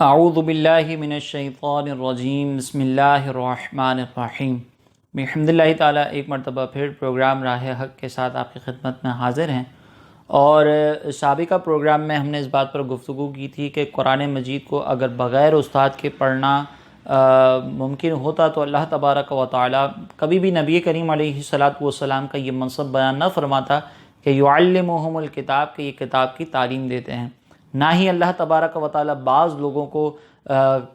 اعوذ باللہ من الشیطان الرجیم، بسم اللہ الرحمن الرحیم۔ بحمد اللہ تعالیٰ ایک مرتبہ پھر پروگرام راہ حق کے ساتھ آپ کی خدمت میں حاضر ہیں، اور سابقہ پروگرام میں ہم نے اس بات پر گفتگو کی تھی کہ قرآن مجید کو اگر بغیر استاد کے پڑھنا ممکن ہوتا تو اللہ تبارک و تعالیٰ کبھی بھی نبی کریم علیہ الصلاۃ والسلام کا یہ منصب بیان نہ فرماتا کہ یعلمہم الکتاب، کہ یہ کتاب کی تعلیم دیتے ہیں۔ نہ ہی اللہ تبارک و تعالیٰ بعض لوگوں کو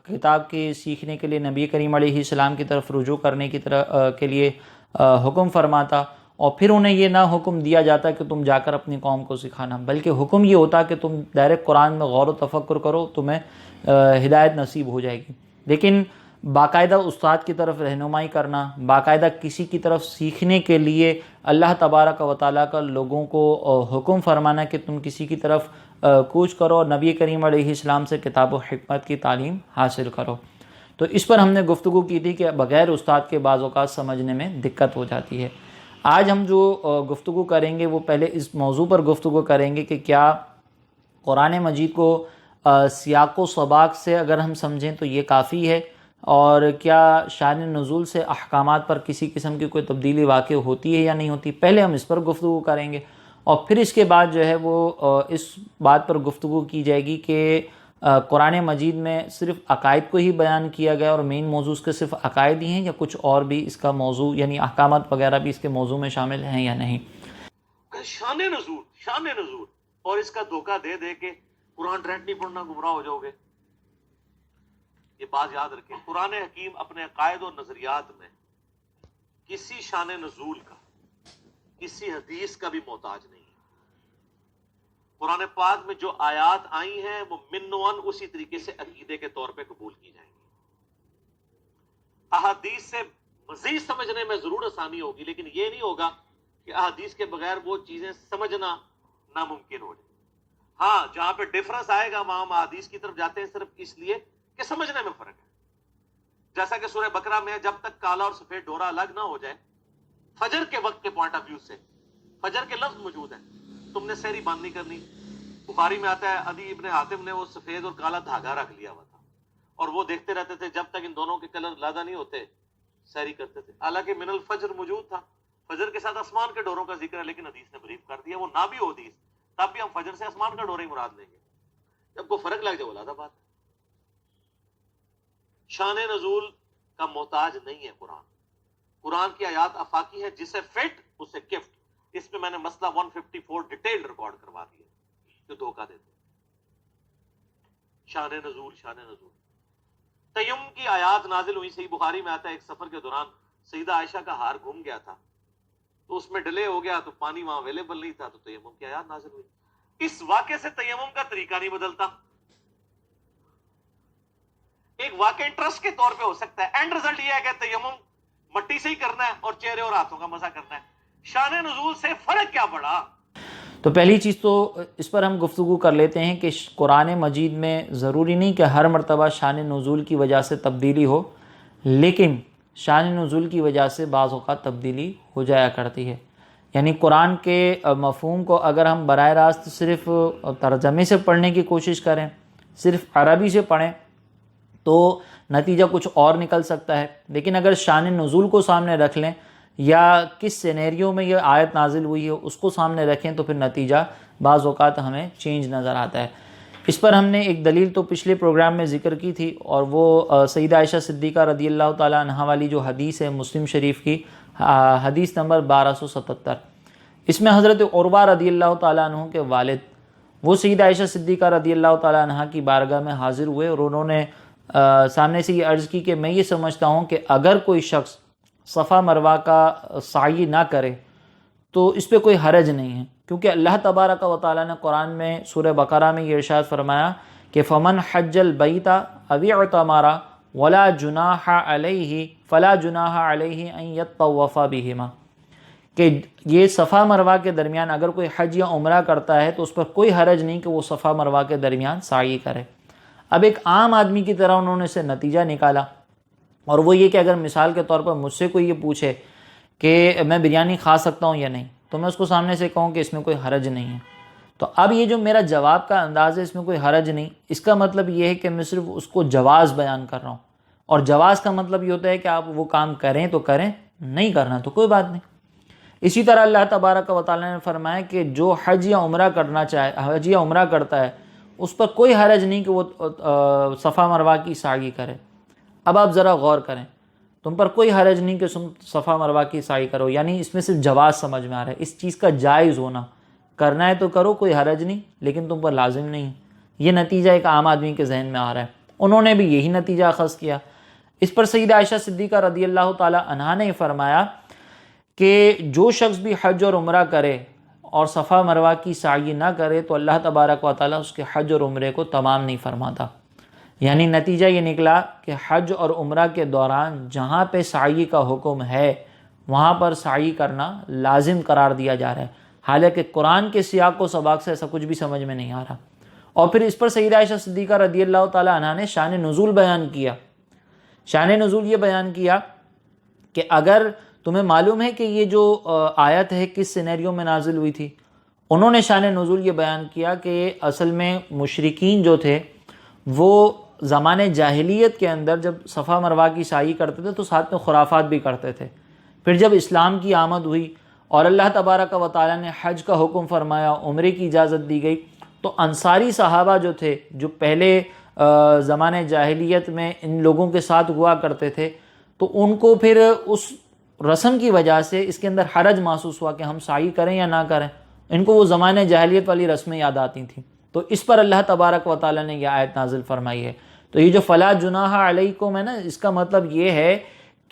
کتاب کے سیکھنے کے لیے نبی کریم علیہ السلام کی طرف رجوع کرنے کے لیے حکم فرماتا، اور پھر انہیں یہ نہ حکم دیا جاتا کہ تم جا کر اپنی قوم کو سکھانا، بلکہ حکم یہ ہوتا کہ تم ڈائریکٹ قرآن میں غور و تفکر کرو، تمہیں ہدایت نصیب ہو جائے گی۔ لیکن باقاعدہ استاد کی طرف رہنمائی کرنا، باقاعدہ کسی کی طرف سیکھنے کے لیے اللہ تبارک و تعالیٰ کا لوگوں کو حکم فرمانا کہ تم کسی کی طرف کوچ کرو اور نبی کریم علیہ السلام سے کتاب و حکمت کی تعلیم حاصل کرو۔ تو اس پر ہم نے گفتگو کی تھی کہ بغیر استاد کے بعض اوقات سمجھنے میں دقت ہو جاتی ہے۔ آج ہم جو گفتگو کریں گے وہ پہلے اس موضوع پر گفتگو کریں گے کہ کیا قرآن مجید کو سیاق و سباق سے اگر ہم سمجھیں تو یہ کافی ہے، اور کیا شان نزول سے احکامات پر کسی قسم کی کوئی تبدیلی واقع ہوتی ہے یا نہیں ہوتی۔ پہلے ہم اس پر گفتگو کریں گے، اور پھر اس کے بعد جو ہے وہ اس بات پر گفتگو کی جائے گی کہ قرآن مجید میں صرف عقائد کو ہی بیان کیا گیا اور مین موضوع اس کے صرف عقائد ہی ہیں، یا کچھ اور بھی اس کا موضوع یعنی احکامات وغیرہ بھی اس کے موضوع میں شامل ہیں یا نہیں۔ شان نزول اور اس کا دھوکہ دے دے کے قرآن ٹرینڈ نہیں پڑھنا، گمراہ ہو جاؤ گے۔ یہ بات یاد رکھیں، قرآن حکیم اپنے عقائد و نظریات میں کسی شان نزول کا، کسی حدیث کا بھی محتاج نہیں ہے۔ قرآن پاک میں جو آیات آئی ہیں وہ منوان اسی طریقے سے عقیدے کے طور پہ قبول کی جائیں گی۔ احادیث سے مزید سمجھنے میں ضرور آسانی ہوگی، لیکن یہ نہیں ہوگا کہ احادیث کے بغیر وہ چیزیں سمجھنا ناممکن ہو جائے۔ ہاں، جہاں پہ ڈیفرنس آئے گا وہاں ہم احادیث کی طرف جاتے ہیں صرف اس لیے کہ سمجھنے میں فرق ہے۔ جیسا کہ سورہ بقرہ میں جب تک کالا اور سفید ڈورا الگ نہ ہو جائے، فجر کے وقت کے پوائنٹ آف ویو سے فجر کے لفظ موجود ہیں، تم نے سحری بند نہیں کرنی۔ بخاری میں آتا ہے عدی ابن حاتم نے وہ سفید اور کالا دھاگا رکھ لیا ہوا تھا، اور وہ دیکھتے رہتے تھے جب تک ان دونوں کے کلر علیحدہ نہیں ہوتے سحری کرتے تھے۔ حالانکہ من الفجر موجود تھا، فجر کے ساتھ آسمان کے ڈوروں کا ذکر ہے، لیکن حدیث نے بریف کر دیا وہ نہ بھی ہو حدیث تب بھی ہم فجر سے آسمان کا ڈورا ہی مراد لیں گے۔ جب کو فرق لگ جائے وہ علیحدہ بات ہے۔ شان نزول کا محتاج نہیں ہے قرآن کی آیات آفاقی ہے، جسے فٹ اسے گفٹ۔ اس میں میں نے مسئلہ 154 ڈیٹیل ریکارڈ کروا دیا جو دھوکہ دیتے۔ شان نزول تیمم کی آیات نازل ہوئی، صحیح بخاری میں آتا ہے ایک سفر کے دوران سیدہ عائشہ کا ہار گم گیا تھا، تو اس میں ڈیلے ہو گیا تو پانی وہاں اویلیبل نہیں تھا، تو تیمم کی آیات نازل ہوئی۔ اس واقعے سے تیمم کا طریقہ نہیں بدلتا، ایک واقع انٹرسٹ کے طور پہ ہو سکتا ہے، اینڈ رزلٹ یہ ہے کہ تیمم مٹی سے ہی کرنا ہے اور چہرے اور ہاتھوں کا مسح کرنا ہے۔ شان نزول سے فرق کیا پڑا؟ تو پہلی چیز تو اس پر ہم گفتگو کر لیتے ہیں کہ قرآن مجید میں ضروری نہیں کہ ہر مرتبہ شان نزول کی وجہ سے تبدیلی ہو، لیکن شان نزول کی وجہ سے بعض اوقات تبدیلی ہو جایا کرتی ہے۔ یعنی قرآن کے مفہوم کو اگر ہم براہ راست صرف ترجمے سے پڑھنے کی کوشش کریں، صرف عربی سے پڑھیں، تو نتیجہ کچھ اور نکل سکتا ہے، لیکن اگر شان نزول کو سامنے رکھ لیں یا کس سینیریو میں یہ آیت نازل ہوئی ہے اس کو سامنے رکھیں تو پھر نتیجہ بعض اوقات ہمیں چینج نظر آتا ہے۔ اس پر ہم نے ایک دلیل تو پچھلے پروگرام میں ذکر کی تھی، اور وہ سیدہ عائشہ صدیقہ رضی اللہ تعالیٰ عنہا والی جو حدیث ہے مسلم شریف کی حدیث نمبر 1277۔ اس میں حضرت عروہ رضی اللہ تعالیٰ عنہ کے والد وہ سیدہ عائشہ صدیقہ رضی اللہ تعالیٰ عنہا کی بارگاہ میں حاضر ہوئے، اور انہوں نے سامنے سے یہ عرض کی کہ میں یہ سمجھتا ہوں کہ اگر کوئی شخص صفا مروہ کا سعی نہ کرے تو اس پہ کوئی حرج نہیں ہے، کیونکہ اللہ تبارک و تعالیٰ نے قرآن میں سورہ بقرہ میں یہ ارشاد فرمایا کہ فمن حج البیت او اعتمر ولا جناح علیہ فلا جناح علیہ ان یطوف بہما، کہ یہ صفا مروہ کے درمیان اگر کوئی حج یا عمرہ کرتا ہے تو اس پر کوئی حرج نہیں کہ وہ صفا مروہ کے درمیان سعی کرے۔ اب ایک عام آدمی کی طرح انہوں نے اسے نتیجہ نکالا، اور وہ یہ کہ اگر مثال کے طور پر مجھ سے کوئی یہ پوچھے کہ میں بریانی کھا سکتا ہوں یا نہیں، تو میں اس کو سامنے سے کہوں کہ اس میں کوئی حرج نہیں ہے، تو اب یہ جو میرا جواب کا انداز ہے اس میں کوئی حرج نہیں، اس کا مطلب یہ ہے کہ میں صرف اس کو جواز بیان کر رہا ہوں، اور جواز کا مطلب یہ ہوتا ہے کہ آپ وہ کام کریں تو کریں، نہیں کرنا تو کوئی بات نہیں۔ اسی طرح اللہ تبارک و تعالیٰ نے فرمایا کہ جو حج یا عمرہ کرنا چاہے، حج یا عمرہ کرتا ہے، اس پر کوئی حرج نہیں کہ وہ صفا مروہ کی سعی کرے۔ اب آپ ذرا غور کریں، تم پر کوئی حرج نہیں کہ تم صفا مروہ کی سعی کرو، یعنی اس میں صرف جواز سمجھ میں آ رہا ہے، اس چیز کا جائز ہونا، کرنا ہے تو کرو، کوئی حرج نہیں، لیکن تم پر لازم نہیں۔ یہ نتیجہ ایک عام آدمی کے ذہن میں آ رہا ہے، انہوں نے بھی یہی نتیجہ اخذ کیا۔ اس پر سیدہ عائشہ صدیقہ رضی اللہ تعالی عنہا نے فرمایا کہ جو شخص بھی حج اور عمرہ کرے اور صفا مروہ کی سعی نہ کرے تو اللہ تبارک و تعالیٰ اس کے حج اور عمرے کو تمام نہیں فرماتا۔ یعنی نتیجہ یہ نکلا کہ حج اور عمرہ کے دوران جہاں پہ سعی کا حکم ہے وہاں پر سعی کرنا لازم قرار دیا جا رہا ہے، حالانکہ قرآن کے سیاق و سباق سے ایسا کچھ بھی سمجھ میں نہیں آ رہا۔ اور پھر اس پر سیدہ عائشہ صدیقہ رضی اللہ تعالی عنہا نے شان نزول بیان کیا۔ شان نزول یہ بیان کیا کہ اگر تمہیں معلوم ہے کہ یہ جو آیت ہے کس سینیریو میں نازل ہوئی تھی، انہوں نے شان نزول یہ بیان کیا کہ اصل میں مشرکین جو تھے وہ زمانے جاہلیت کے اندر جب صفا مروہ کی سعی کرتے تھے تو ساتھ میں خرافات بھی کرتے تھے۔ پھر جب اسلام کی آمد ہوئی اور اللہ تبارک و تعالیٰ نے حج کا حکم فرمایا، عمرے کی اجازت دی گئی، تو انصاری صحابہ جو تھے جو پہلے زمانے جاہلیت میں ان لوگوں کے ساتھ ہوا کرتے تھے، تو ان کو پھر اس رسم کی وجہ سے اس کے اندر حرج محسوس ہوا کہ ہم سعی کریں یا نہ کریں، ان کو وہ زمانے جاہلیت والی رسمیں یاد آتی تھیں۔ تو اس پر اللہ تبارک و تعالیٰ نے یہ آیت نازل فرمائی ہے۔ تو یہ جو فلا جناح علیکم ہے نا، اس کا مطلب یہ ہے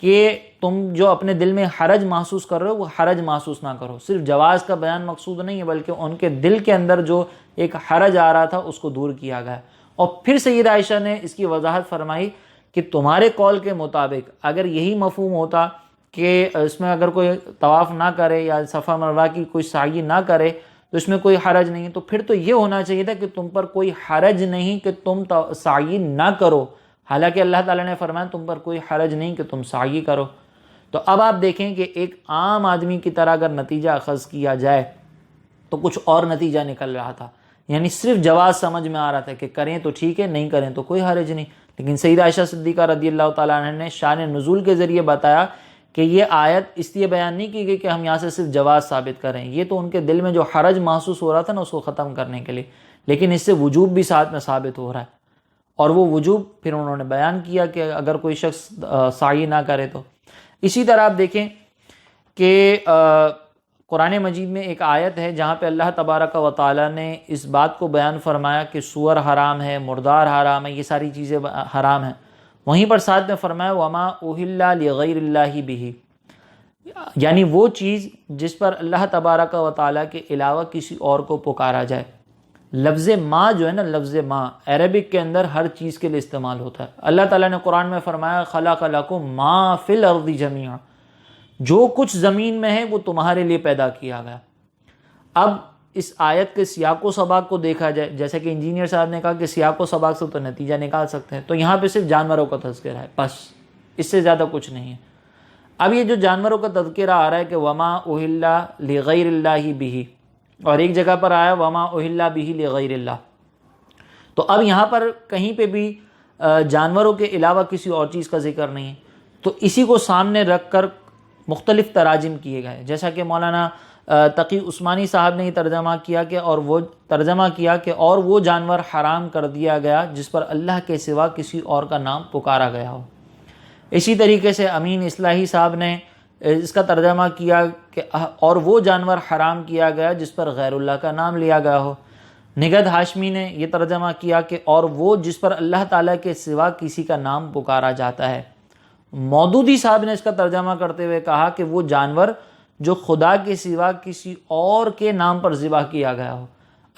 کہ تم جو اپنے دل میں حرج محسوس کر رہے ہو وہ حرج محسوس نہ کرو۔ صرف جواز کا بیان مقصود نہیں ہے، بلکہ ان کے دل کے اندر جو ایک حرج آ رہا تھا اس کو دور کیا گیا۔ اور پھر سیدہ عائشہ نے اس کی وضاحت فرمائی کہ تمہارے قول کے مطابق اگر یہی مفہوم ہوتا کہ اس میں اگر کوئی طواف نہ کرے یا صفا مروہ کی کوئی سعی نہ کرے تو اس میں کوئی حرج نہیں، تو پھر تو یہ ہونا چاہیے تھا کہ تم پر کوئی حرج نہیں کہ تم سعی نہ کرو، حالانکہ اللہ تعالیٰ نے فرمایا تم پر کوئی حرج نہیں کہ تم سعی کرو۔ تو اب آپ دیکھیں کہ ایک عام آدمی کی طرح اگر نتیجہ اخذ کیا جائے تو کچھ اور نتیجہ نکل رہا تھا، یعنی صرف جواز سمجھ میں آ رہا تھا کہ کریں تو ٹھیک ہے، نہیں کریں تو کوئی حرج نہیں۔ لیکن سیدہ عائشہ صدیقہ رضی اللہ تعالیٰ عنہ نے شان نزول کے ذریعے بتایا کہ یہ آیت اس لیے بیان نہیں کی گئی کہ ہم یہاں سے صرف جواز ثابت کریں، یہ تو ان کے دل میں جو حرج محسوس ہو رہا تھا نا اس کو ختم کرنے کے لیے، لیکن اس سے وجوب بھی ساتھ میں ثابت ہو رہا ہے، اور وہ وجوب پھر انہوں نے بیان کیا کہ اگر کوئی شخص سعی نہ کرے تو۔ اسی طرح آپ دیکھیں کہ قرآن مجید میں ایک آیت ہے جہاں پہ اللہ تبارک و تعالیٰ نے اس بات کو بیان فرمایا کہ سور حرام ہے، مردار حرام ہے، یہ ساری چیزیں حرام ہیں، وہیں پر ساتھ میں فرمایا وما اہل لغیر اللہ بہ، یعنی وہ چیز جس پر اللہ تبارک و تعالیٰ کے علاوہ کسی اور کو پکارا جائے۔ لفظ ما جو ہے نا، لفظ ما عربک کے اندر ہر چیز کے لیے استعمال ہوتا ہے۔ اللہ تعالیٰ نے قرآن میں فرمایا خلق لکم ما فی الارض جمیعا، جو کچھ زمین میں ہے وہ تمہارے لیے پیدا کیا گیا۔ اب اس آیت کے سیاق و سباق کو دیکھا جائے، جیسے کہ انجینئر صاحب نے کہا کہ سیاق و سباق سے تو نتیجہ نکال سکتے ہیں، تو یہاں پہ صرف جانوروں کا تذکرہ ہے، بس اس سے زیادہ کچھ نہیں ہے۔ اب یہ جو جانوروں کا تذکرہ آ رہا ہے کہ وما اہل لغیر اللہ بہ، اور ایک جگہ پر آیا وما اہل بہ لغیر اللہ، تو اب یہاں پر کہیں پہ بھی جانوروں کے علاوہ کسی اور چیز کا ذکر نہیں ہے، تو اسی کو سامنے رکھ کر مختلف تراجم کیے گئے، جیسا کہ مولانا تقی عثمانی صاحب نے یہ ترجمہ کیا کہ اور وہ جانور حرام کر دیا گیا جس پر اللہ کے سوا کسی اور کا نام پکارا گیا ہو۔ اسی طریقے سے امین اصلاحی صاحب نے اس کا ترجمہ کیا کہ اور وہ جانور حرام کیا گیا جس پر غیر اللہ کا نام لیا گیا ہو۔ نگہت ہاشمی نے یہ ترجمہ کیا کہ اور وہ جس پر اللہ تعالیٰ کے سوا کسی کا نام پکارا جاتا ہے۔ مودودی صاحب نے اس کا ترجمہ کرتے ہوئے کہا کہ وہ جانور جو خدا کے سوا کسی اور کے نام پر ذبح کیا گیا ہو۔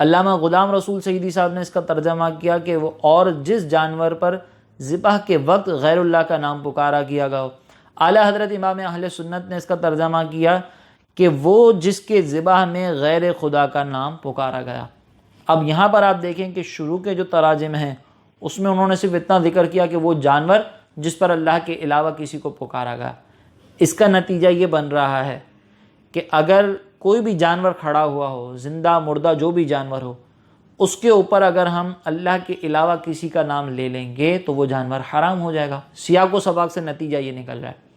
علامہ غلام رسول سعیدی صاحب نے اس کا ترجمہ کیا کہ وہ اور جس جانور پر ذبح کے وقت غیر اللہ کا نام پکارا گیا ہو۔ اعلیٰ حضرت امام اہل سنت نے اس کا ترجمہ کیا کہ وہ جس کے ذبح میں غیر خدا کا نام پکارا گیا۔ اب یہاں پر آپ دیکھیں کہ شروع کے جو تراجم ہیں اس میں انہوں نے صرف اتنا ذکر کیا کہ وہ جانور جس پر اللہ کے علاوہ کسی کو پکارا گیا۔ اس کا نتیجہ یہ بن رہا ہے کہ اگر کوئی بھی جانور کھڑا ہوا ہو، زندہ مردہ جو بھی جانور ہو، اس کے اوپر اگر ہم اللہ کے علاوہ کسی کا نام لے لیں گے تو وہ جانور حرام ہو جائے گا۔ سیاق و سباق سے نتیجہ یہ نکل رہا ہے۔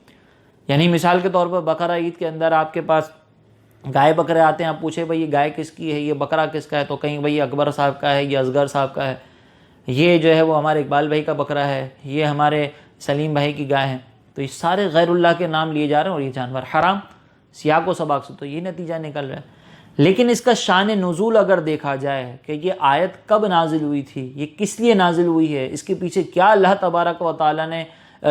یعنی مثال کے طور پر بقرہ عید کے اندر آپ کے پاس گائے بکرے آتے ہیں، آپ پوچھیں بھائی یہ گائے کس کی ہے، یہ بکرا کس کا ہے، تو کہیں بھائی اکبر صاحب کا ہے، یہ اصغر صاحب کا ہے، یہ جو ہے وہ ہمارے اقبال بھائی کا بکرا ہے، یہ ہمارے سلیم بھائی کی گائے ہیں۔ تو یہ سارے غیر اللہ کے نام لیے جا رہے ہیں اور یہ جانور حرام۔ سیاق و سباق سے تو یہ نتیجہ نکل رہا ہے۔ لیکن اس کا شان نزول اگر دیکھا جائے کہ یہ آیت کب نازل ہوئی تھی، یہ کس لیے نازل ہوئی ہے، اس کے پیچھے کیا اللہ تبارک و تعالیٰ نے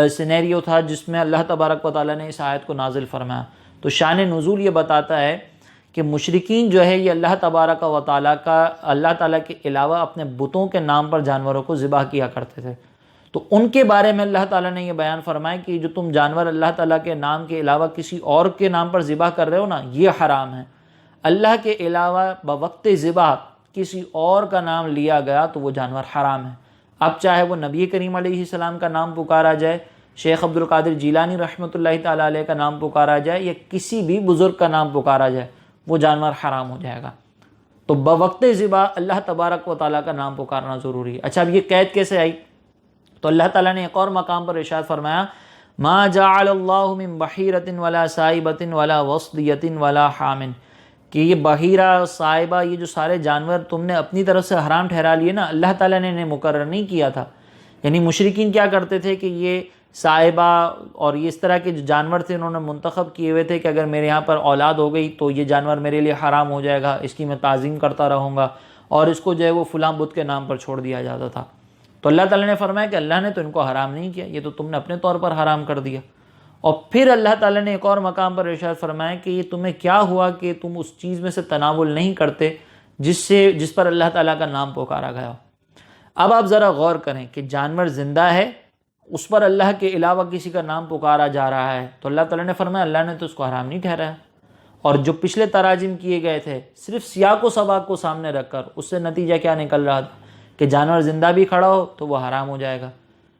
سینیریو تھا جس میں اللہ تبارک و تعالیٰ نے اس آیت کو نازل فرمایا، تو شان نزول یہ بتاتا ہے کہ مشرکین جو ہے یہ اللہ تبارک و تعالیٰ کے علاوہ اپنے بتوں کے نام پر جانوروں کو ذبح کیا کرتے تھے۔ تو ان کے بارے میں اللہ تعالیٰ نے یہ بیان فرمایا کہ جو تم جانور اللہ تعالیٰ کے نام کے علاوہ کسی اور کے نام پر ذبح کر رہے ہو نا، یہ حرام ہے۔ اللہ کے علاوہ بوقت ذبح کسی اور کا نام لیا گیا تو وہ جانور حرام ہے۔ اب چاہے وہ نبی کریم علیہ السلام کا نام پکارا جائے، شیخ عبد القادر جیلانی رحمۃ اللہ تعالیٰ علیہ کا نام پکارا جائے، یا کسی بھی بزرگ کا نام پکارا جائے، وہ جانور حرام ہو جائے گا۔ تو بوقت ذبح اللہ تبارک و تعالیٰ کا نام پکارنا ضروری ہے۔ اچھا، اب یہ قید کیسے آئی؟ تو اللہ تعالیٰ نے ایک اور مقام پر ارشاد فرمایا، ما جعل اللہ من بحیرۃ ولا سائبۃ ولا وصدیۃ ولا حام، کہ یہ بحیرہ، صائبہ، یہ جو سارے جانور تم نے اپنی طرف سے حرام ٹھہرا لیے نا، اللہ تعالیٰ نے انہیں مقرر نہیں کیا تھا۔ یعنی مشرکین کیا کرتے تھے کہ یہ صائبہ اور یہ اس طرح کے جو جانور تھے انہوں نے منتخب کیے ہوئے تھے کہ اگر میرے یہاں پر اولاد ہو گئی تو یہ جانور میرے لیے حرام ہو جائے گا، اس کی میں تعظیم کرتا رہوں گا، اور اس کو جو ہے وہ فلاں بت کے نام پر چھوڑ دیا جاتا تھا۔ تو اللہ تعالیٰ نے فرمایا کہ اللہ نے تو ان کو حرام نہیں کیا، یہ تو تم نے اپنے طور پر حرام کر دیا۔ اور پھر اللہ تعالیٰ نے ایک اور مقام پر ارشاد فرمایا کہ یہ تمہیں کیا ہوا کہ تم اس چیز میں سے تناول نہیں کرتے جس پر اللہ تعالیٰ کا نام پکارا گیا ہو۔ اب آپ ذرا غور کریں کہ جانور زندہ ہے، اس پر اللہ کے علاوہ کسی کا نام پکارا جا رہا ہے، تو اللہ تعالیٰ نے فرمایا اللہ نے تو اس کو حرام نہیں ٹھہرایا۔ اور جو پچھلے تراجم کیے گئے تھے صرف سیاق و سباق کو سامنے رکھ کر، اس سے نتیجہ کیا نکل رہا تھا کہ جانور زندہ بھی کھڑا ہو تو وہ حرام ہو جائے گا،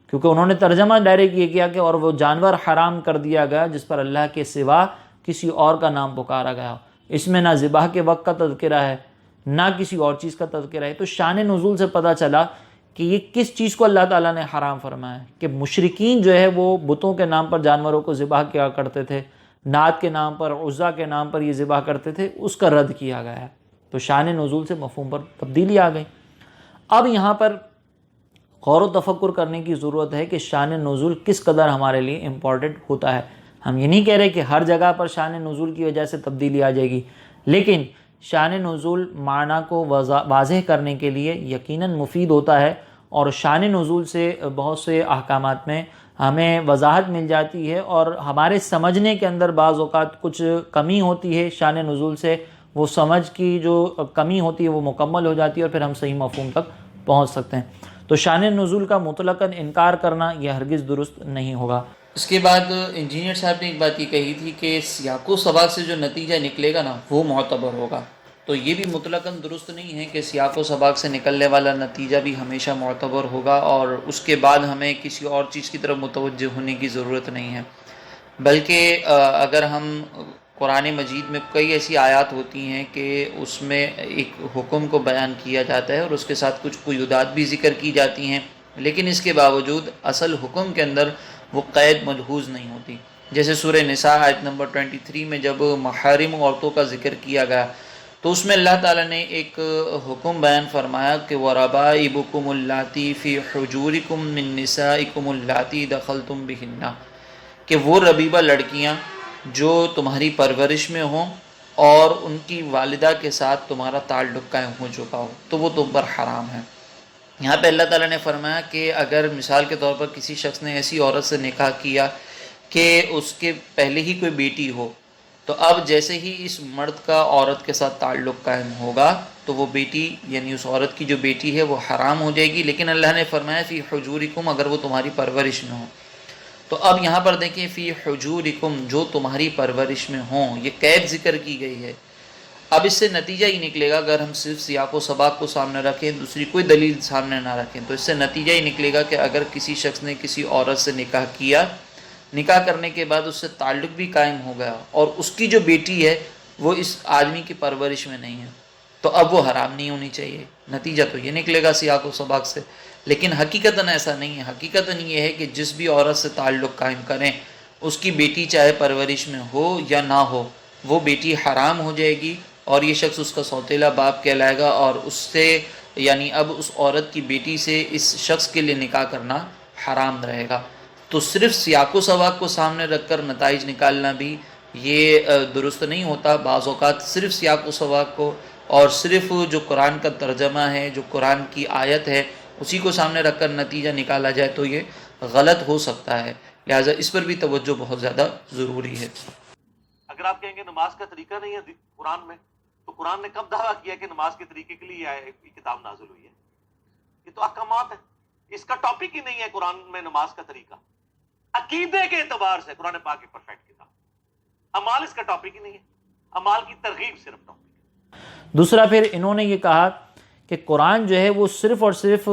کیونکہ انہوں نے ترجمہ ڈائریکٹ یہ کیا کہ اور وہ جانور حرام کر دیا گیا جس پر اللہ کے سوا کسی اور کا نام پکارا گیا ہو۔ اس میں نہ ذبح کے وقت کا تذکرہ ہے، نہ کسی اور چیز کا تذکرہ ہے۔ تو شان نزول سے پتہ چلا کہ یہ کس چیز کو اللہ تعالیٰ نے حرام فرمایا ہے، کہ مشرکین جو ہے وہ بتوں کے نام پر جانوروں کو ذبح کیا کرتے تھے، نات کے نام پر، عزا کے نام پر یہ ذبح کرتے تھے، اس کا رد کیا گیا ہے۔ تو شان نزول سے مفہوم پر تبدیلی آ گئی۔ اب یہاں پر غور و تفکر کرنے کی ضرورت ہے کہ شان نزول کس قدر ہمارے لیے امپورٹنٹ ہوتا ہے۔ ہم یہ نہیں کہہ رہے کہ ہر جگہ پر شان نزول کی وجہ سے تبدیلی آ جائے گی، لیکن شان نزول معنی کو واضح کرنے کے لیے یقیناً مفید ہوتا ہے، اور شان نزول سے بہت سے احکامات میں ہمیں وضاحت مل جاتی ہے، اور ہمارے سمجھنے کے اندر بعض اوقات کچھ کمی ہوتی ہے شان نزول سے، وہ سمجھ کی جو کمی ہوتی ہے وہ مکمل ہو جاتی ہے، اور پھر ہم صحیح مفہوم تک پہنچ سکتے ہیں۔ تو شان نزول کا مطلقاً انکار کرنا یہ ہرگز درست نہیں ہوگا۔ اس کے بعد انجینئر صاحب نے ایک بات یہ کہی تھی کہ سیاق و سباق سے جو نتیجہ نکلے گا نا وہ معتبر ہوگا، تو یہ بھی مطلقاً درست نہیں ہے کہ سیاق و سباق سے نکلنے والا نتیجہ بھی ہمیشہ معتبر ہوگا اور اس کے بعد ہمیں کسی اور چیز کی طرف متوجہ ہونے کی ضرورت نہیں ہے۔ بلکہ اگر ہم قرآن مجید میں کئی ایسی آیات ہوتی ہیں کہ اس میں ایک حکم کو بیان کیا جاتا ہے اور اس کے ساتھ کچھ قیودات بھی ذکر کی جاتی ہیں، لیکن اس کے باوجود اصل حکم کے اندر وہ قید ملحوظ نہیں ہوتی۔ جیسے سورہ نساء آیت نمبر 23 میں جب محارم عورتوں کا ذکر کیا گیا تو اس میں اللہ تعالیٰ نے ایک حکم بیان فرمایا کہ وَرَبَائِبُكُمُ اللَّاتِي فِي حُجُورِكُم مِّن نِّسَائِكُمُ اللَّاتِي دَخَلْتُم بِهِنَّ، کہ وہ ربیبہ لڑکیاں جو تمہاری پرورش میں ہوں اور ان کی والدہ کے ساتھ تمہارا تعلق قائم ہو چکا ہو تو وہ تم پر حرام ہے۔ یہاں پہ اللہ تعالیٰ نے فرمایا کہ اگر مثال کے طور پر کسی شخص نے ایسی عورت سے نکاح کیا کہ اس کے پہلے ہی کوئی بیٹی ہو، تو اب جیسے ہی اس مرد کا عورت کے ساتھ تعلق قائم ہوگا تو وہ بیٹی یعنی اس عورت کی جو بیٹی ہے وہ حرام ہو جائے گی، لیکن اللہ نے فرمایا فی حجورکم، اگر وہ تمہاری پرورش میں ہو۔ تو اب یہاں پر دیکھیں فی حجورکم، جو تمہاری پرورش میں ہوں، یہ قید ذکر کی گئی ہے۔ اب اس سے نتیجہ ہی نکلے گا، اگر ہم صرف سیاق و سباق کو سامنے رکھیں، دوسری کوئی دلیل سامنے نہ رکھیں، تو اس سے نتیجہ ہی نکلے گا کہ اگر کسی شخص نے کسی عورت سے نکاح کیا، نکاح کرنے کے بعد اس سے تعلق بھی قائم ہو گیا اور اس کی جو بیٹی ہے وہ اس آدمی کی پرورش میں نہیں ہے، تو اب وہ حرام نہیں ہونی چاہیے. نتیجہ تو یہ نکلے گا سیاق و سباق سے. لیکن حقیقتاً ایسا نہیں ہے. حقیقتاً یہ ہے کہ جس بھی عورت سے تعلق قائم کریں، اس کی بیٹی چاہے پرورش میں ہو یا نہ ہو، وہ بیٹی حرام ہو جائے گی، اور یہ شخص اس کا سوتیلا باپ کہلائے گا، اور اس سے یعنی اب اس عورت کی بیٹی سے اس شخص کے لیے نکاح کرنا حرام رہے گا. تو صرف سیاق و سباق کو سامنے رکھ کر نتائج نکالنا بھی یہ درست نہیں ہوتا. بعض اوقات صرف سیاق و سباق کو اور صرف جو قرآن کا ترجمہ ہے، جو قرآن کی آیت ہے، اسی کو سامنے رکھ کر نتیجہ نکالا جائے تو یہ غلط ہو سکتا ہے. لہٰذا اس پر بھی توجہ بہت زیادہ ضروری ہے. اگر آپ کہیں گے نماز کا طریقہ نہیں ہے قرآن میں، تو قرآن نے کب دعویٰ کیا کہ نماز کے طریقے کے لیے یہ کتاب نازل ہوئی ہے؟ یہ تو احکامات ہے، اس کا ٹاپک ہی نہیں ہے قرآن میں نماز کا طریقہ. عقیدے کے اعتبار سے قرآن پاک کی پرفیکٹ کتاب. اعمال اس کا ٹاپک ہی نہیں ہے، اعمال کی ترغیب صرف ٹاپک ہے. دوسرا پھر انہوں نے یہ کہا کہ قرآن جو ہے وہ صرف اور صرف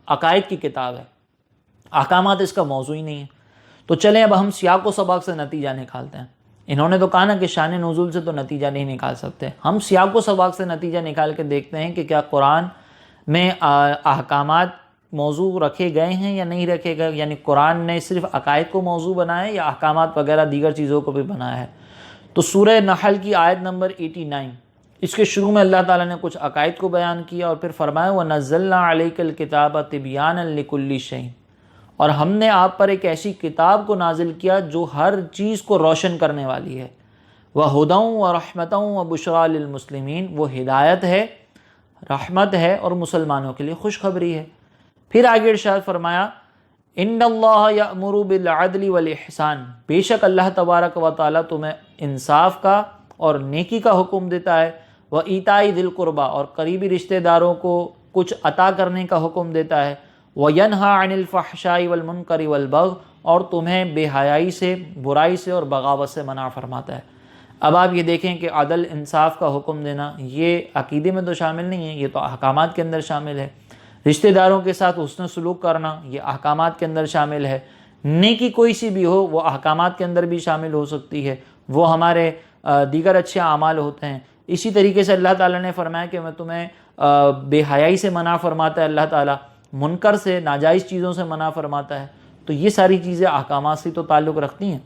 عقائد کی کتاب ہے، احکامات اس کا موضوع ہی نہیں ہے. تو چلیں اب ہم سیاق و سباق سے نتیجہ نکالتے ہیں. انہوں نے تو کہا نا کہ شان نزول سے تو نتیجہ نہیں نکال سکتے. ہم سیاق و سباق سے نتیجہ نکال کے دیکھتے ہیں کہ کیا قرآن میں احکامات موضوع رکھے گئے ہیں یا نہیں رکھے گئے، یعنی قرآن نے صرف عقائد کو موضوع بنایا ہے یا احکامات وغیرہ دیگر چیزوں کو بھی بنایا ہے. تو سورہ نحل کی آیت نمبر 89، اس کے شروع میں اللہ تعالیٰ نے کچھ عقائد کو بیان کیا اور پھر فرمایا وَنَزَّلْنَا عَلَيْكَ الْكِتَابَ تِبْيَانًا لِكُلِّ شَيْءٍ، اور ہم نے آپ پر ایک ایسی کتاب کو نازل کیا جو ہر چیز کو روشن کرنے والی ہے. وَهُدًى وَرَحْمَةً وَبُشْرَىٰ لِلْمُسْلِمِينَ، وہ ہدایت ہے، رحمت ہے اور مسلمانوں کے لیے خوشخبری ہے. پھر آگے ارشاد فرمایا ان اللہ یأمر بالعدل والاحسان، بے شک اللہ تبارک و تعالیٰ تمہیں انصاف کا اور نیکی کا حکم دیتا ہے. وایتاء ذی القربیٰ، اور قریبی رشتہ داروں کو کچھ عطا کرنے کا حکم دیتا ہے. وینہی عن الفحشاء والمنکر والبغی، اور تمہیں بے حیائی سے، برائی سے اور بغاوت سے منع فرماتا ہے. اب آپ یہ دیکھیں کہ عدل انصاف کا حکم دینا یہ عقیدے میں تو شامل نہیں ہے، یہ تو احکامات کے اندر شامل ہے. رشتہ داروں کے ساتھ حسن سلوک کرنا یہ احکامات کے اندر شامل ہے. نیکی کوئی سی بھی ہو وہ احکامات کے اندر بھی شامل ہو سکتی ہے، وہ ہمارے دیگر اچھے اعمال ہوتے ہیں. اسی طریقے سے اللہ تعالیٰ نے فرمایا کہ میں تمہیں بے حیائی سے منع فرماتا ہے، اللہ تعالیٰ منکر سے، ناجائز چیزوں سے منع فرماتا ہے. تو یہ ساری چیزیں احکامات سے تو تعلق رکھتی ہیں.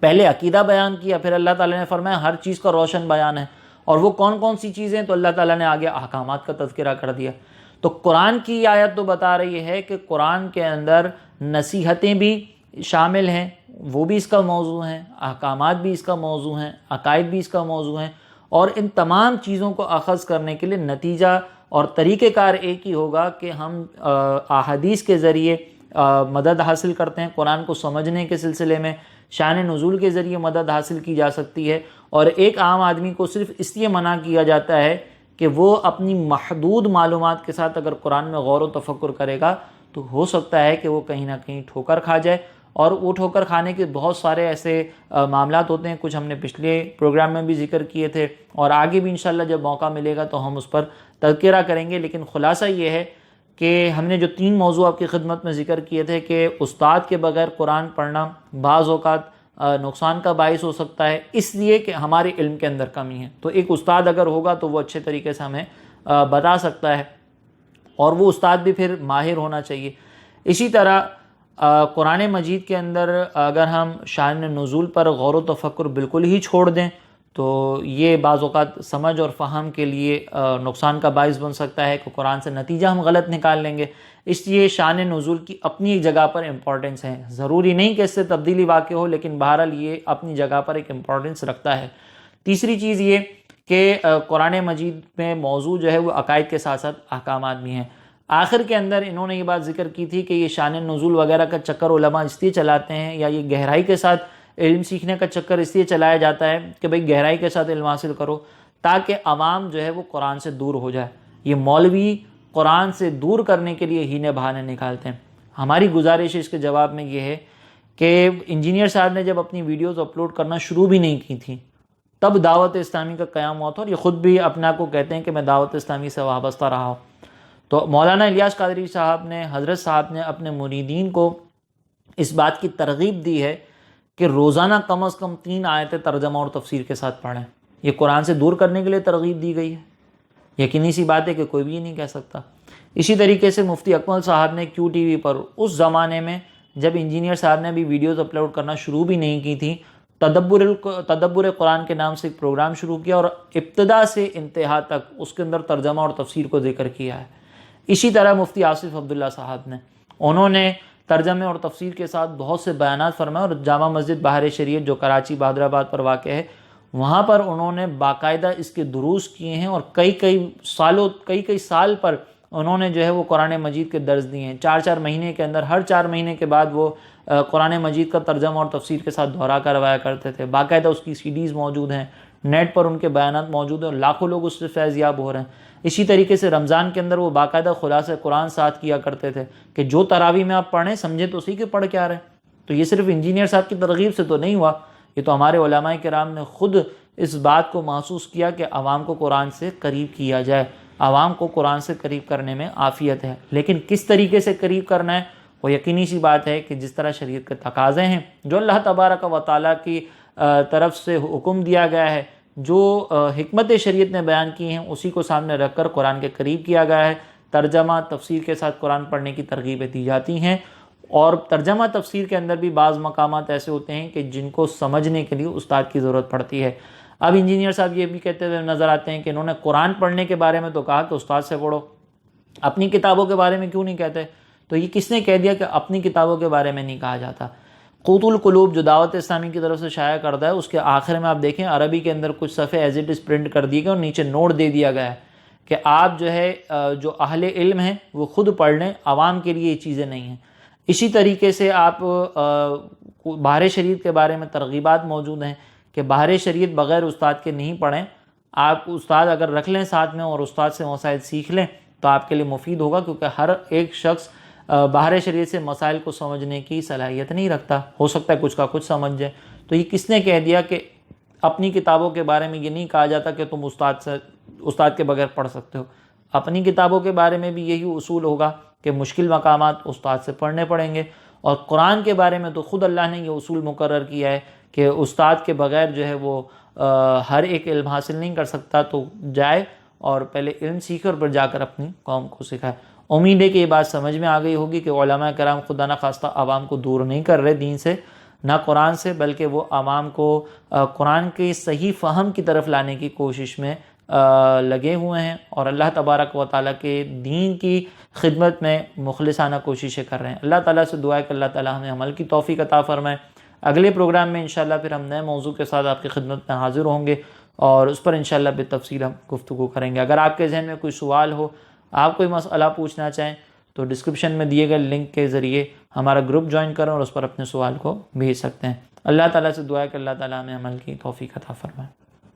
پہلے عقیدہ بیان کیا، پھر اللہ تعالیٰ نے فرمایا ہر چیز کا روشن بیان ہے، اور وہ کون کون سی چیزیں، تو اللہ تعالیٰ نے آگے احکامات کا تذکرہ کر دیا. تو قرآن کی آیت تو بتا رہی ہے کہ قرآن کے اندر نصیحتیں بھی شامل ہیں، وہ بھی اس کا موضوع ہیں، احکامات بھی اس کا موضوع ہیں، عقائد بھی اس کا موضوع ہیں. اور ان تمام چیزوں کو اخذ کرنے کے لیے نتیجہ اور طریقہ کار ایک ہی ہوگا کہ ہم احادیث کے ذریعے مدد حاصل کرتے ہیں. قرآن کو سمجھنے کے سلسلے میں شان نزول کے ذریعے مدد حاصل کی جا سکتی ہے. اور ایک عام آدمی کو صرف اس لیے منع کیا جاتا ہے کہ وہ اپنی محدود معلومات کے ساتھ اگر قرآن میں غور و تفکر کرے گا تو ہو سکتا ہے کہ وہ کہیں نہ کہیں ٹھوکر کھا جائے. اور وہ ٹھوکر کھانے کے بہت سارے ایسے معاملات ہوتے ہیں، کچھ ہم نے پچھلے پروگرام میں بھی ذکر کیے تھے، اور آگے بھی انشاءاللہ جب موقع ملے گا تو ہم اس پر تذکرہ کریں گے. لیکن خلاصہ یہ ہے کہ ہم نے جو 3 موضوع آپ کی خدمت میں ذکر کیے تھے کہ استاد کے بغیر قرآن پڑھنا بعض اوقات نقصان کا باعث ہو سکتا ہے، اس لیے کہ ہمارے علم کے اندر کمی ہے. تو ایک استاد اگر ہوگا تو وہ اچھے طریقے سے ہمیں بتا سکتا ہے، اور وہ استاد بھی پھر ماہر ہونا چاہیے. اسی طرح قرآن مجید کے اندر اگر ہم شان نزول پر غور و تفکر بالکل ہی چھوڑ دیں تو یہ بعض اوقات سمجھ اور فہم کے لیے نقصان کا باعث بن سکتا ہے کہ قرآن سے نتیجہ ہم غلط نکال لیں گے. اس لیے شان نزول کی اپنی ایک جگہ پر امپورٹنس ہے، ضروری نہیں کہ اس سے تبدیلی واقع ہو، لیکن بہرحال یہ اپنی جگہ پر ایک امپورٹنس رکھتا ہے. تیسری چیز یہ کہ قرآن مجید میں موضوع جو ہے وہ عقائد کے ساتھ ساتھ احکامات بھی ہیں. آخر کے اندر انہوں نے یہ بات ذکر کی تھی کہ یہ شان نزول وغیرہ کا چکر علماء اس لیے چلاتے ہیں، یا یہ گہرائی کے ساتھ علم سیکھنے کا چکر اس لیے چلایا جاتا ہے کہ بھئی گہرائی کے ساتھ علم حاصل کرو تاکہ عوام جو ہے وہ قرآن سے دور ہو جائے. یہ مولوی قرآن سے دور کرنے کے لیے ہینے بہانے نکالتے ہیں. ہماری گزارش اس کے جواب میں یہ ہے کہ انجینئر صاحب نے جب اپنی ویڈیوز اپلوڈ کرنا شروع بھی نہیں کی تھی تب دعوت اسلامی کا قیام ہوا تھا، اور یہ خود بھی اپنا کو کہتے ہیں کہ میں دعوت اسلامی سے وابستہ رہا ہوں. تو مولانا الیاس قادری صاحب نے، حضرت صاحب نے اپنے مریدین کو اس بات کی ترغیب دی ہے کہ روزانہ کم از کم 3 آیتیں ترجمہ اور تفسیر کے ساتھ پڑھیں۔ یہ قرآن سے دور کرنے کے لیے ترغیب دی گئی ہے، یقینی سی بات ہے کہ کوئی بھی یہ نہیں کہہ سکتا۔ اسی طریقے سے مفتی اکمل صاحب نے کیو ٹی وی پر اس زمانے میں جب انجینئر صاحب نے بھی ویڈیوز اپلوڈ کرنا شروع بھی نہیں کی تھی، تدبر قرآن کے نام سے ایک پروگرام شروع کیا اور ابتدا سے انتہا تک اس کے اندر ترجمہ اور تفسیر کو ذکر کیا ہے۔ اسی طرح مفتی آصف عبداللہ صاحب نے، انہوں نے ترجمے اور تفسیر کے ساتھ بہت سے بیانات فرمائے، اور جامع مسجد بہار شریعت جو کراچی بہادر آباد پر واقع ہے، وہاں پر انہوں نے باقاعدہ اس کے دروس کیے ہیں، اور کئی سال پر انہوں نے جو ہے وہ قرآن مجید کے درس دیے ہیں۔ 4 مہینے کے اندر، ہر 4 مہینے کے بعد وہ قرآن مجید کا ترجمہ اور تفسیر کے ساتھ دورہ کروایا کرتے تھے۔ باقاعدہ اس کی CDs موجود ہیں، نیٹ پر ان کے بیانات موجود ہیں، اور لاکھوں لوگ اس سے فیض یاب ہو رہے ہیں۔ اسی طریقے سے رمضان کے اندر وہ باقاعدہ خلاصہ قرآن ساتھ کیا کرتے تھے کہ جو تراویح میں آپ پڑھیں سمجھیں تو اسی کے پڑھ کے آ رہے ہیں۔ تو یہ صرف انجینئر صاحب کی ترغیب سے تو نہیں ہوا، یہ تو ہمارے علماء کرام نے خود اس بات کو محسوس کیا کہ عوام کو قرآن سے قریب کیا جائے، عوام کو قرآن سے قریب کرنے میں عافیت ہے، لیکن کس طریقے سے قریب کرنا ہے وہ یقینی سی بات ہے کہ جس طرح شریعت کے تقاضے ہیں، جو اللہ تبارک و تعالیٰ کی طرف سے حکم دیا گیا ہے، جو حکمت شریعت نے بیان کی ہیں، اسی کو سامنے رکھ کر قرآن کے قریب کیا گیا ہے۔ ترجمہ تفسیر کے ساتھ قرآن پڑھنے کی ترغیبیں دی جاتی ہیں، اور ترجمہ تفسیر کے اندر بھی بعض مقامات ایسے ہوتے ہیں کہ جن کو سمجھنے کے لیے استاد کی ضرورت پڑتی ہے۔ اب انجینئر صاحب یہ بھی کہتے ہوئے نظر آتے ہیں کہ انہوں نے قرآن پڑھنے کے بارے میں تو کہا کہ استاد سے پڑھو، اپنی کتابوں کے بارے میں کیوں نہیں کہتے؟ تو یہ کس نے کہہ دیا کہ اپنی کتابوں کے بارے میں نہیں کہا جاتا؟ قوت القلوب جو دعوت اسلامی کی طرف سے شائع کردہ ہے، اس کے آخر میں آپ دیکھیں عربی کے اندر کچھ صفحے ایز اٹ از پرنٹ کر دیے گئے اور نیچے نوٹ دے دیا گیا ہے کہ آپ جو ہے جو اہل علم ہیں وہ خود پڑھ لیں، عوام کے لیے یہ چیزیں نہیں ہیں۔ اسی طریقے سے آپ بہار شریعت کے بارے میں ترغیبات موجود ہیں کہ بہار شریعت بغیر استاد کے نہیں پڑھیں، آپ استاد اگر رکھ لیں ساتھ میں اور استاد سے مسائل سیکھ لیں تو آپ کے لیے مفید ہوگا، کیونکہ ہر ایک شخص بہار شریعت سے مسائل کو سمجھنے کی صلاحیت نہیں رکھتا، ہو سکتا ہے کچھ کا کچھ سمجھ جائے۔ تو یہ کس نے کہہ دیا کہ اپنی کتابوں کے بارے میں یہ نہیں کہا جاتا کہ تم استاد کے بغیر پڑھ سکتے ہو؟ اپنی کتابوں کے بارے میں بھی یہی اصول ہوگا کہ مشکل مقامات استاد سے پڑھنے پڑیں گے، اور قرآن کے بارے میں تو خود اللہ نے یہ اصول مقرر کیا ہے کہ استاد کے بغیر جو ہے وہ ہر ایک علم حاصل نہیں کر سکتا، تو جائے اور پہلے علم سیکھے اور پھر جا کر اپنی قوم کو سکھائے۔ امید ہے کہ یہ بات سمجھ میں آ گئی ہوگی کہ علماء کرام خدا نہ خواستہ عوام کو دور نہیں کر رہے دین سے، نہ قرآن سے، بلکہ وہ عوام کو قرآن کے صحیح فہم کی طرف لانے کی کوشش میں لگے ہوئے ہیں، اور اللہ تبارک و تعالیٰ کے دین کی خدمت میں مخلصانہ کوششیں کر رہے ہیں۔ اللہ تعالیٰ سے دعا ہے کہ اللہ تعالیٰ ہمیں عمل کی توفیق عطا فرمائے۔ اگلے پروگرام میں انشاءاللہ پھر ہم نئے موضوع کے ساتھ آپ کی خدمت میں حاضر ہوں گے، اور اس پر انشاءاللہ بالتفصیل ہم گفتگو کریں گے۔ اگر آپ کے ذہن میں کوئی سوال ہو، آپ کوئی مسئلہ پوچھنا چاہیں، تو ڈسکرپشن میں دیے گئے لنک کے ذریعے ہمارا گروپ جوائن کریں اور اس پر اپنے سوال کو بھیج سکتے ہیں۔ اللہ تعالیٰ سے دعا ہے کہ اللہ تعالیٰ ہمیں عمل کی توفیق عطا فرمائے۔